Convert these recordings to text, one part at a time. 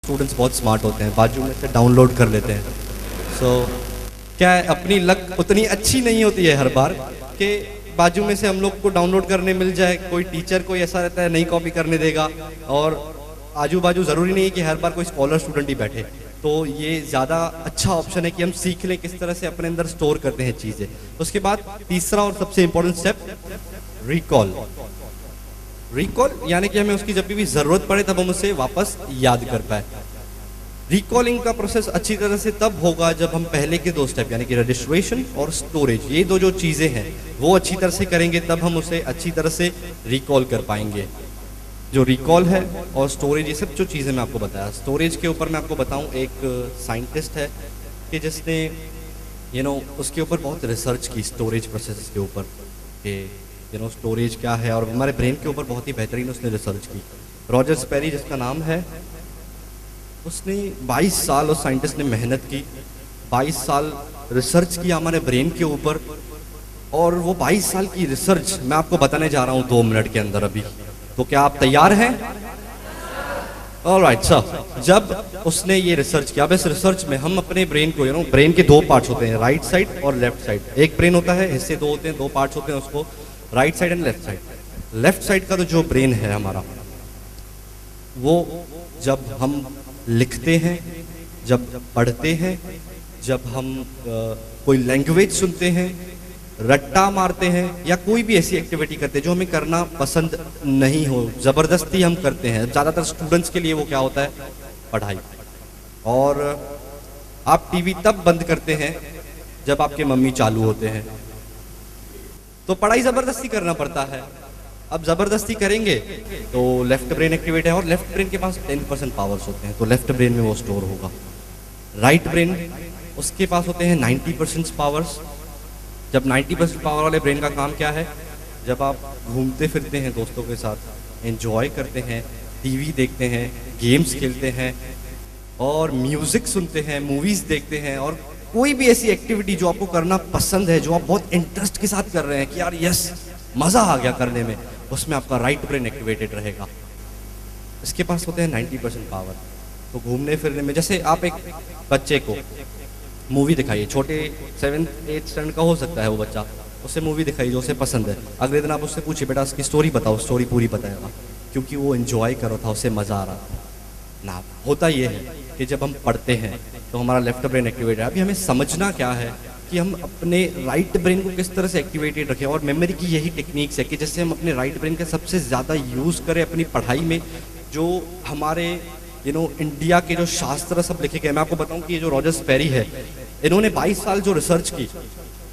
Students बहुत smart होते हैं, बाजू में से डाउनलोड कर लेते हैं। सो क्या है, अपनी लक उतनी अच्छी नहीं होती है हर बार कि बाजू में से हम लोग को डाउनलोड करने मिल जाए। कोई टीचर कोई ऐसा रहता है नहीं कॉपी करने देगा, और आजू बाजू ज़रूरी नहीं है कि हर बार कोई स्कॉलर स्टूडेंट ही बैठे। तो ये ज़्यादा अच्छा ऑप्शन है कि हम सीख लें किस तरह से अपने अंदर स्टोर करते हैं चीज़ें। उसके बाद तीसरा और सबसे इंपॉर्टेंट स्टेप, रिकॉल। रिकॉल यानी कि हमें उसकी जब भी ज़रूरत पड़े तब हम उसे वापस याद कर पाए। रिकॉलिंग का प्रोसेस अच्छी तरह से तब होगा जब हम पहले के दो स्टेप यानी कि रजिस्ट्रेशन और स्टोरेज, ये दो जो चीज़ें हैं वो अच्छी तरह से करेंगे, तब हम उसे अच्छी तरह से रिकॉल कर पाएंगे। जो रिकॉल है और स्टोरेज, ये सब जो चीज़ें मैं आपको बताया। स्टोरेज के ऊपर मैं आपको बताऊं, एक साइंटिस्ट है कि जिसने उसके ऊपर बहुत रिसर्च की, स्टोरेज प्रोसेस के ऊपर कि स्टोरेज क्या है, और हमारे ब्रेन के ऊपर बहुत ही बेहतरीन उसने रिसर्च की। रॉजर स्पेरी जिसका नाम है, उसने 22 साल उस साइंटिस्ट ने मेहनत की, 22 साल रिसर्च किया हमारे ब्रेन के ऊपर। और वो 22 साल की रिसर्च मैं आपको बताने जा रहा हूँ 2 मिनट के अंदर अभी। तो क्या आप तैयार हैं? Alright sir. जब उसने ये रिसर्च किया, अब इस रिसर्च में हम अपने ब्रेन को ब्रेन के 2 पार्ट्स होते हैं, राइट साइड और लेफ्ट साइड। एक ब्रेन होता है, हिस्से 2 होते हैं, 2 पार्ट्स होते हैं उसको, right side and left side. Left side का तो जो ब्रेन है हमारा, वो जब हम लिखते हैं, जब पढ़ते हैं, जब हम कोई लैंग्वेज सुनते हैं, रट्टा मारते हैं, या कोई भी ऐसी एक्टिविटी करते हैं जो हमें करना पसंद नहीं हो, ज़बरदस्ती हम करते हैं। ज़्यादातर स्टूडेंट्स के लिए वो क्या होता है, पढ़ाई। और आप टीवी तब बंद करते हैं जब आपके मम्मी चालू होते हैं, तो पढ़ाई ज़बरदस्ती करना पड़ता है। अब ज़बरदस्ती करेंगे तो लेफ्ट ब्रेन एक्टिवेट है, और लेफ्ट ब्रेन के पास 10% पावर्स होते हैं, तो लेफ्ट ब्रेन में वो स्टोर होगा। राइट ब्रेन, उसके पास होते हैं 90% पावर्स। जब 90% पावर वाले ब्रेन का काम क्या है, जब आप घूमते फिरते हैं दोस्तों के साथ, एंजॉय करते हैं, टीवी देखते हैं, गेम्स खेलते हैं, और म्यूज़िक सुनते हैं, मूवीज़ देखते हैं, और कोई भी ऐसी एक्टिविटी जो आपको करना पसंद है, जो आप बहुत इंटरेस्ट के साथ कर रहे हैं कि यार यस मज़ा आ गया करने में, उसमें आपका राइट ब्रेन एक्टिवेटेड रहेगा। इसके पास होते हैं 90% पावर। तो घूमने फिरने में, जैसे आप एक बच्चे को मूवी दिखाइए, छोटे 7-8 स्टैंडर्ड का हो सकता है वो बच्चा, उससे मूवी दिखाइए जो उसे पसंद है। अगले दिन आप उससे पूछिए बेटा उसकी स्टोरी बताओ, स्टोरी पूरी बताएगा, क्योंकि वो एंजॉय कर रहा था, उसे मज़ा आ रहा था ना। होता ये है कि जब हम पढ़ते हैं तो हमारा लेफ्ट ब्रेन एक्टिवेट है। अभी हमें समझना क्या है कि हम अपने राइट ब्रेन को किस तरह से एक्टिवेटेड रखें, और मेमोरी की यही टेक्निक्स है कि जैसे हम अपने राइट ब्रेन का सबसे ज़्यादा यूज़ करें अपनी पढ़ाई में। जो हमारे इंडिया के जो शास्त्र सब लिखे गए, मैं आपको बताऊं कि ये जो रॉजर स्पेरी है, इन्होंने 22 साल जो रिसर्च की,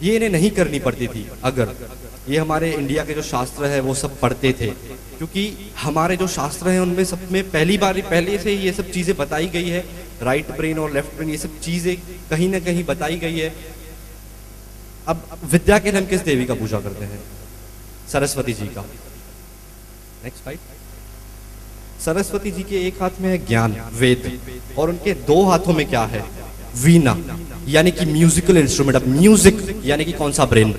ये इन्हें नहीं करनी पड़ती थी अगर ये हमारे इंडिया के जो शास्त्र है वो सब पढ़ते थे, क्योंकि हमारे जो शास्त्र हैं उनमें सब में पहले से ही ये सब चीज़ें बताई गई है। राइट ब्रेन और लेफ्ट ब्रेन, ये सब चीज़ें कहीं ना कहीं बताई गई है। अब विद्या के लिए हम किस देवी का पूजा करते हैं? सरस्वती जी का। Next slide. सरस्वती जी के एक हाथ में है ज्ञान, वेद, और उनके 2 हाथों में क्या है? वीणा, यानी कि म्यूजिकल इंस्ट्रूमेंट। अब म्यूजिक यानी कि कौन सा ब्रेन?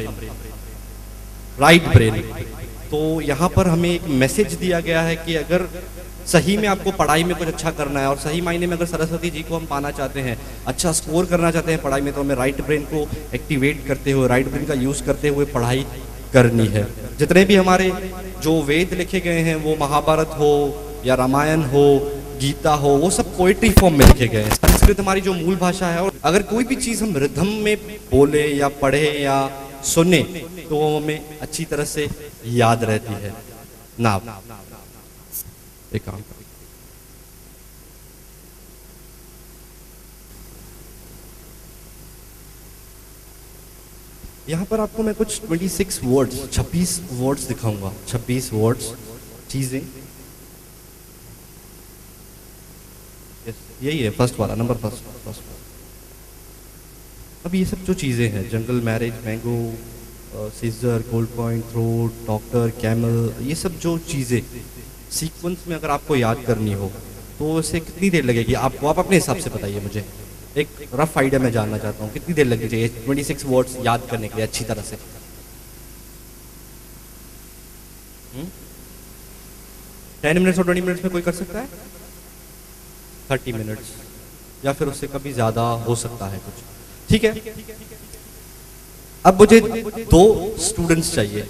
Right brain. तो यहाँ पर हमें एक मैसेज दिया गया है कि अगर सही में आपको पढ़ाई में कुछ अच्छा करना है, और सही मायने में अगर सरस्वती जी को हम पाना चाहते हैं, अच्छा स्कोर करना चाहते हैं पढ़ाई में, तो हमें राइट ब्रेन को एक्टिवेट करते हुए, राइट ब्रेन का यूज़ करते हुए पढ़ाई करनी है। जितने भी हमारे जो वेद लिखे गए हैं, वो महाभारत हो या रामायण हो, गीता हो, वो सब पोएट्री फॉर्म में लिखे गए हैं। संस्कृत हमारी जो मूल भाषा है, और अगर कोई भी चीज़ हम रिदम में बोले या पढ़े या सुने तो वो हमें अच्छी तरह से याद रहती है ना। एक काम यहाँ पर आपको मैं कुछ 26 वर्ड्स, 26 वर्ड्स दिखाऊंगा, 26 वर्ड्स, चीजें। यही है फर्स्ट वाला, नंबर फर्स्ट। अब ये सब जो चीज़ें हैं, jungle, marriage, mango, caesar, gold point, throat, doctor, camel, ये सब जो चीज़ें सीक्वेंस में अगर आपको याद करनी हो तो इसे कितनी देर लगेगी आपको? आप अपने हिसाब से बताइए मुझे, एक रफ आइडिया मैं जानना चाहता हूँ, कितनी देर लगनी चाहिए 26 वर्ड्स याद करने के लिए अच्छी तरह से? 10 मिनट्स और 20 मिनट्स में कोई कर सकता है? 30 मिनट्स या फिर उससे कभी ज़्यादा हो सकता है कुछ, ठीक है। अब मुझे 2 स्टूडेंट्स चाहिए,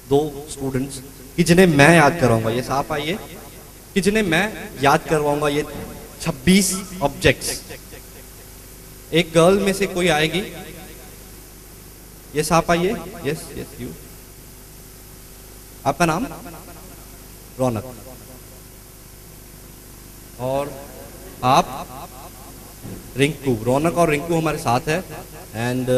2 स्टूडेंट्स कि जिन्हें मैं याद करवाऊंगा, ये साफ आइए, कि जिन्हें मैं याद करवाऊंगा ये 26 ऑब्जेक्ट्स। एक गर्ल में से कोई आएगी, ये साफ आइए, यस यस यू। आपका नाम? रौनक। और आप? रिंकू। रौनक और रिंकू हमारे साथ है। एंड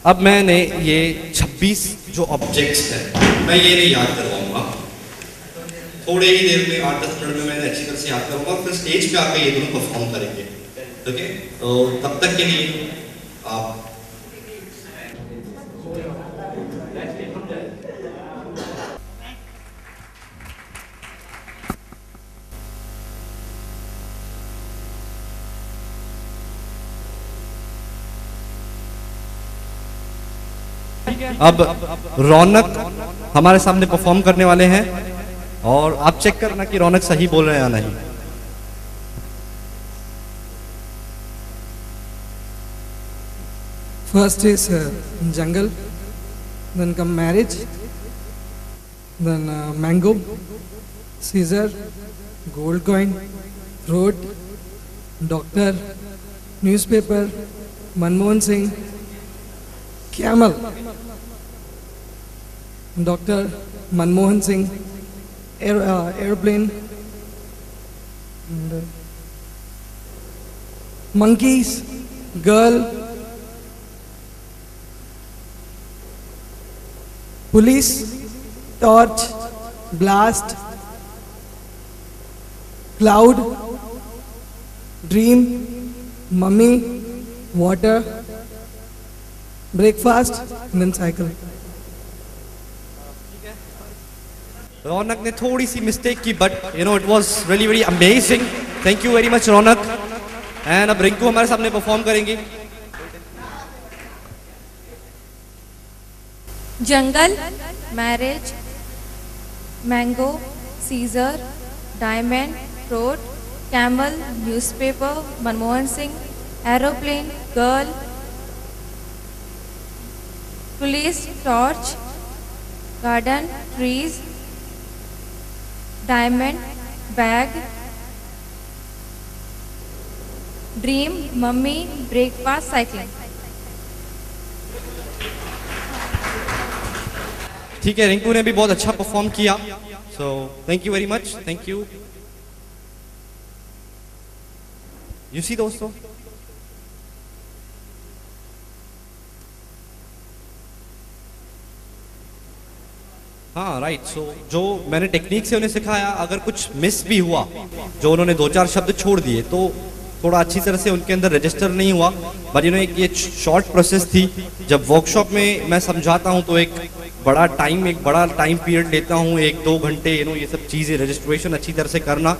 अब मैंने ये 26 जो ऑब्जेक्ट्स हैं मैं ये नहीं याद करवाऊंगा, थोड़े ही देर में 8-10 मिनट में मैंने अच्छी तरह से याद करूंगा, फिर स्टेज पे आके ये दोनों परफॉर्म करेंगे, ठीक है। तो तब तक के लिए आप अब रौनक हमारे सामने परफॉर्म करने वाले हैं और आप चेक करना कि रौनक सही बोल रहे हैं या नहीं। First is jungle, then come marriage, then mango, Caesar, gold coin, road, doctor, newspaper, Manmohan Singh, camel, Dr. Manmohan Singh, airplane, and, monkeys, girl, police, torch, blast, cloud, dream, mummy, water, breakfast, and then cycle. Raunak ने थोड़ी सी mistake की, but you know it was really very amazing. Thank you very much Raunak. And अब रिंकू हमारे सामने perform करेंगी। Jungle, marriage, mango, caesar, diamond, road, camel, newspaper, Manmohan Singh, aeroplane, girl, police, torch, garden, trees, diamond, bag, dream, mummy, breakfast, cycling. ठीक है, रिंकू ने भी बहुत अच्छा परफॉर्म किया, so thank you very much. Thank you. You see दोस्तों, हाँ राइट। सो जो मैंने टेक्निक से उन्हें सिखाया, अगर कुछ मिस भी हुआ, जो उन्होंने 2-4 शब्द छोड़ दिए, तो थोड़ा अच्छी तरह से उनके अंदर रजिस्टर नहीं हुआ। बट यू नो एक ये शॉर्ट प्रोसेस थी। जब वर्कशॉप में मैं समझाता हूँ तो एक बड़ा टाइम पीरियड लेता हूँ, 1-2 घंटे, यू नो ये सब चीज़ें रजिस्ट्रेशन अच्छी तरह से करना।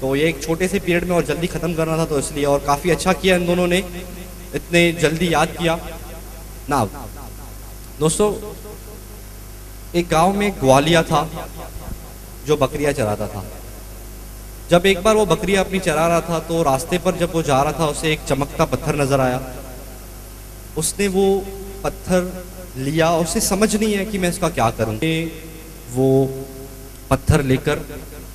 तो ये एक छोटे से पीरियड में और जल्दी ख़त्म करना था, तो इसलिए, और काफ़ी अच्छा किया इन दोनों ने, इतने जल्दी याद किया ना। दोस्तों, एक गांव में एक ग्वालिया था जो बकरियां चराता था। जब एक बार वो बकरियां अपनी चरा रहा था, तो रास्ते पर जब वो जा रहा था, उसे एक चमकता पत्थर नजर आया। उसने वो पत्थर लिया, उसे समझ नहीं है कि मैं इसका क्या करूं। वो पत्थर लेकर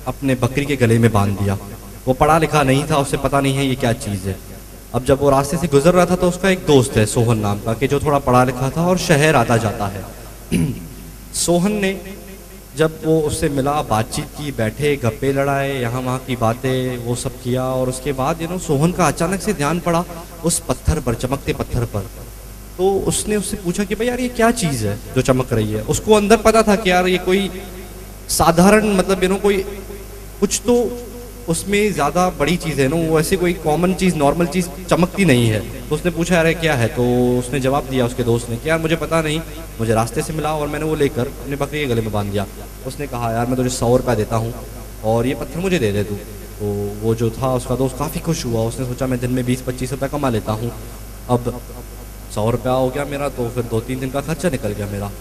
अपने बकरी के गले में बांध दिया। वो पढ़ा लिखा नहीं था, उसे पता नहीं है ये क्या चीज़ है। अब जब वो रास्ते से गुजर रहा था, तो उसका एक दोस्त है सोहन नाम का, कि जो थोड़ा पढ़ा लिखा था और शहर आता जाता है। सोहन ने जब वो उससे मिला, बातचीत की, बैठे, गप्पे लड़ाए, यहाँ वहाँ की बातें, वो सब किया। और उसके बाद सोहन का अचानक से ध्यान पड़ा उस पत्थर पर, चमकते पत्थर पर। तो उसने उससे पूछा कि भाई यार ये क्या चीज़ है जो चमक रही है। उसको अंदर पता था कि यार ये कोई साधारण, मतलब कोई कुछ तो उसमें ज़्यादा बड़ी चीज़ है ना, वो ऐसे कोई कॉमन चीज़, नॉर्मल चीज़ चमकती नहीं है। तो उसने पूछा यार क्या है, तो उसने जवाब दिया उसके दोस्त ने कि यार मुझे पता नहीं, मुझे रास्ते से मिला और मैंने वो लेकर अपने बकरी के गले में बांध दिया। उसने कहा यार मैं तुझे 100 रुपये देता हूँ और ये पत्थर मुझे दे दे तू। तो वो जो था उसका दोस्त काफ़ी खुश हुआ। उसने सोचा मैं दिन में 20-25 रुपये कमा लेता हूँ, अब 100 रुपया हो गया मेरा, तो फिर 2-3 दिन का खर्चा निकल गया मेरा।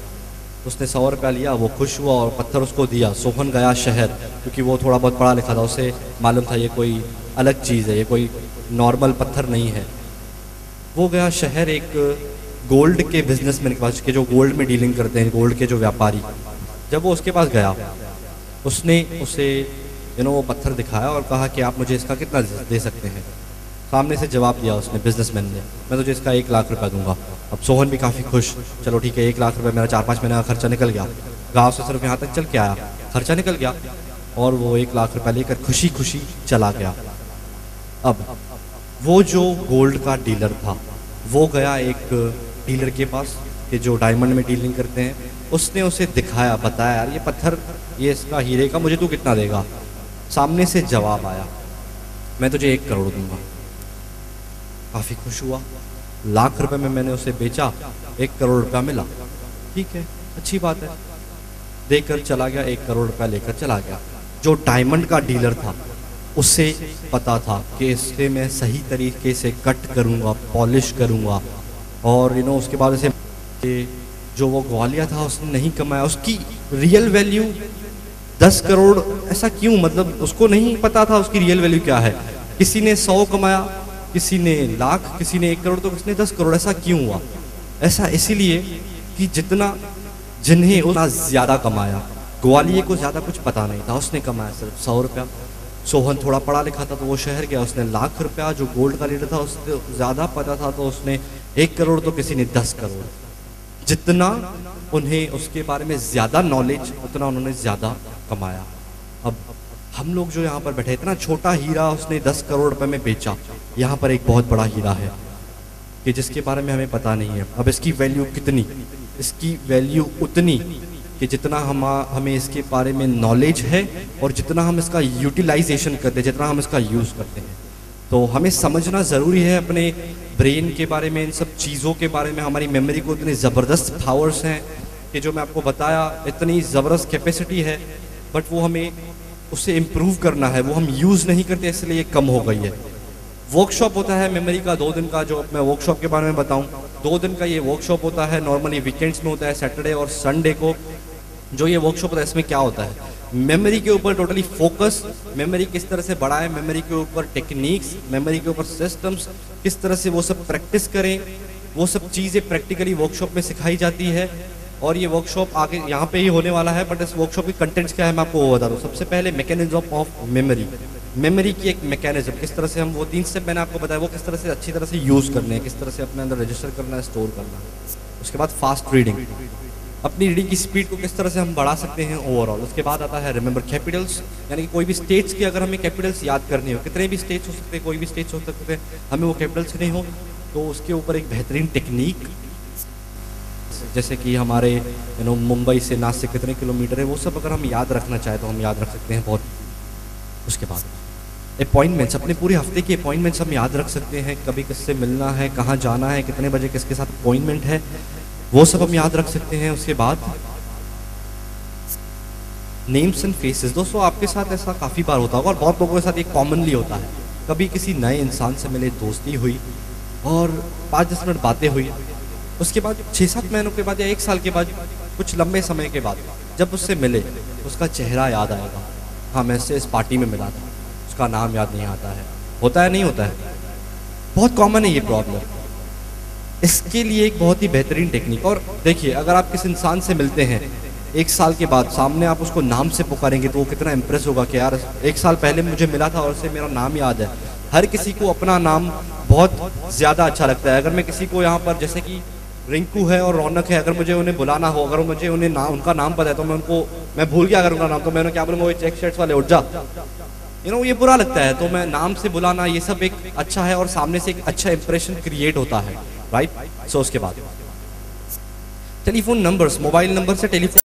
उसने 100 रुपया लिया, वो खुश हुआ और पत्थर उसको दिया। सोहन गया शहर, क्योंकि वो थोड़ा बहुत पढ़ा लिखा था, उसे मालूम था ये कोई अलग चीज़ है, ये कोई नॉर्मल पत्थर नहीं है। वो गया शहर एक गोल्ड के बिजनेसमैन के पास, के जो गोल्ड में डीलिंग करते हैं, गोल्ड के जो व्यापारी। जब वो उसके पास गया, उसने उसे वो पत्थर दिखाया और कहा कि आप मुझे इसका कितना दे सकते हैं। सामने से जवाब दिया उसने, बिजनेसमैन ने, मैं तुझे इसका 1 लाख रुपया दूंगा। अब सोहन भी काफ़ी खुश, चलो ठीक है 1 लाख रुपये, मेरा 4-5 महीने का खर्चा निकल गया, गाँव से सिर्फ यहाँ तक चल के आया, खर्चा निकल गया। और वो 1 लाख रुपया लेकर खुशी खुशी चला गया। अब वो जो गोल्ड का डीलर था, वो गया एक डीलर के पास कि जो डायमंड में डीलिंग करते हैं। उसने उसे दिखाया, बताया, यार ये पत्थर, ये इसका हीरे का, मुझे तू कितना देगा। सामने से जवाब आया, मैं तुझे 1 करोड़ दूंगा। काफ़ी खुश हुआ, 1 लाख रुपए में मैंने उसे बेचा, 1 करोड़ रुपया मिला, ठीक है, अच्छी बात है। देकर चला गया, 1 करोड़ रुपया लेकर चला गया। जो डायमंड का डीलर था, उसे पता था कि इससे मैं सही तरीके से कट करूँगा, पॉलिश करूँगा, और उसके बाद इसे जो वो ग्वालिया था उसने नहीं कमाया, उसकी रियल वैल्यू 10 करोड़, ऐसा क्यों, मतलब उसको नहीं पता था उसकी रियल वैल्यू क्या है। किसी ने 100 कमाया, किसी ने 1 लाख, किसी ने 1 करोड़, तो किसी ने 10 करोड़। ऐसा क्यों हुआ? ऐसा इसीलिए कि जिन्हें उतना ज़्यादा कमाया, ग्वालियर को ज़्यादा कुछ पता नहीं था, उसने कमाया सिर्फ 100 रुपया। सोहन थोड़ा पढ़ा लिखा था तो वो शहर गया, उसने 1 लाख रुपया, जो गोल्ड का लीडर था उससे ज़्यादा पता था तो उसने 1 करोड़, तो किसी ने 10 करोड़। जितना उन्हें उसके बारे में ज़्यादा नॉलेज, उतना उन्होंने ज़्यादा कमाया। अब हम लोग जो यहाँ पर बैठे, इतना छोटा हीरा उसने 10 करोड़ रुपए में बेचा। यहाँ पर एक बहुत बड़ा हीरा है कि जिसके बारे में हमें पता नहीं है। अब इसकी वैल्यू कितनी? इसकी वैल्यू उतनी कि जितना हमें इसके बारे में नॉलेज है और जितना हम इसका यूटिलाइजेशन करते हैं, जितना हम इसका यूज़ करते हैं। तो हमें समझना ज़रूरी है अपने ब्रेन के बारे में, इन सब चीज़ों के बारे में। हमारी मेमोरी को इतनी ज़बरदस्त पावर्स हैं कि जो मैं आपको बताया, इतनी ज़बरदस्त कैपेसिटी है, बट वो हमें उसे इम्प्रूव करना है, वो हम यूज़ नहीं करते, इसलिए कम हो गई है। वर्कशॉप होता है मेमोरी का 2 दिन का, जो मैं वर्कशॉप के बारे में बताऊं, 2 दिन का ये वर्कशॉप होता है। नॉर्मली वीकेंड्स में होता है, सैटरडे और संडे को जो ये वर्कशॉप होता है। इसमें क्या होता है, मेमोरी के ऊपर टोटली फोकस, मेमोरी किस तरह से बढ़ाएं, मेमोरी के ऊपर टेक्निक्स, मेमोरी के ऊपर सिस्टम्स, किस तरह से वो सब प्रैक्टिस करें, वो सब चीज़ें प्रैक्टिकली वर्कशॉप में सिखाई जाती है। और ये वर्कशॉप आगे यहाँ पे ही होने वाला है, बट इस वर्कशॉप के कंटेंट्स क्या है मैं आपको वो बता दूँ। सबसे पहले मैकेनिज्म ऑफ मेमोरी, मेमोरी की एक मैकेनिज्म, किस तरह से हम वो 3 स्टेप मैंने आपको बताया, वो किस तरह से अच्छी तरह से यूज़ करने हैं, किस तरह से अपने अंदर रजिस्टर करना है, स्टोर करना है। उसके बाद फास्ट रीडिंग, अपनी रीडिंग की स्पीड को किस तरह से हम बढ़ा सकते हैं ओवरऑल। उसके बाद आता है रिमेंबर कैपिटल्स, यानी कि कोई भी स्टेट्स की अगर हमें कैपिटल्स याद करनी हो, कितने भी स्टेट्स हो सकते हैं, कोई भी स्टेट्स हो सकते हैं, हमें वो कैपिटल्स नहीं हो तो उसके ऊपर एक बेहतरीन टेक्निक, जैसे कि हमारे मुंबई से नासिक कितने किलोमीटर है, वो सब अगर हम याद रखना चाहें तो हम याद रख सकते हैं बहुत। उसके बाद अपॉइंटमेंट्स, अपने पूरे हफ्ते की अपॉइंटमेंट्स हम याद रख सकते हैं, कभी किससे मिलना है, कहाँ जाना है, कितने बजे किसके साथ अपॉइंटमेंट है, वो सब हम याद रख सकते हैं। उसके बाद नेम्स एंड फेसेस, दोस्तों आपके साथ ऐसा काफ़ी बार होता होगा और बहुत लोगों के साथ ये कॉमनली होता है। कभी किसी नए इंसान से मिले, दोस्ती हुई और 5-10 मिनट बातें हुई, उसके बाद 6-7 महीनों के बाद या 1 साल के बाद, कुछ लंबे समय के बाद जब उससे मिले, उसका चेहरा याद आएगा, हाँ मैं इससे इस पार्टी में मिला था, उसका नाम याद नहीं आता है। होता है नहीं होता है? बहुत कॉमन है ये प्रॉब्लम। इसके लिए एक बहुत ही बेहतरीन टेक्निक, और देखिए अगर आप किसी इंसान से मिलते हैं 1 साल के बाद, सामने आप उसको नाम से पुकारेंगे तो वो कितना इम्प्रेस होगा कि यार 1 साल पहले मुझे मिला था और उसे मेरा नाम याद है। हर किसी को अपना नाम बहुत ज़्यादा अच्छा लगता है। अगर मैं किसी को यहाँ पर, जैसे कि रिंकू है और रौनक है, अगर मुझे उन्हें बुलाना हो, अगर मुझे उनका नाम पता है तो मैं भूल गया अगर उनका नाम, तो मैं उन्हें क्या बोलूँगा, वो चेक शर्ट्स वाले उठ जा, ये बुरा लगता है। तो मैं नाम से बुलाना, ये सब एक अच्छा है और सामने से एक अच्छा इंप्रेशन क्रिएट होता है, राइट। सो उसके बाद टेलीफोन नंबर्स, मोबाइल नंबर से टेलीफोन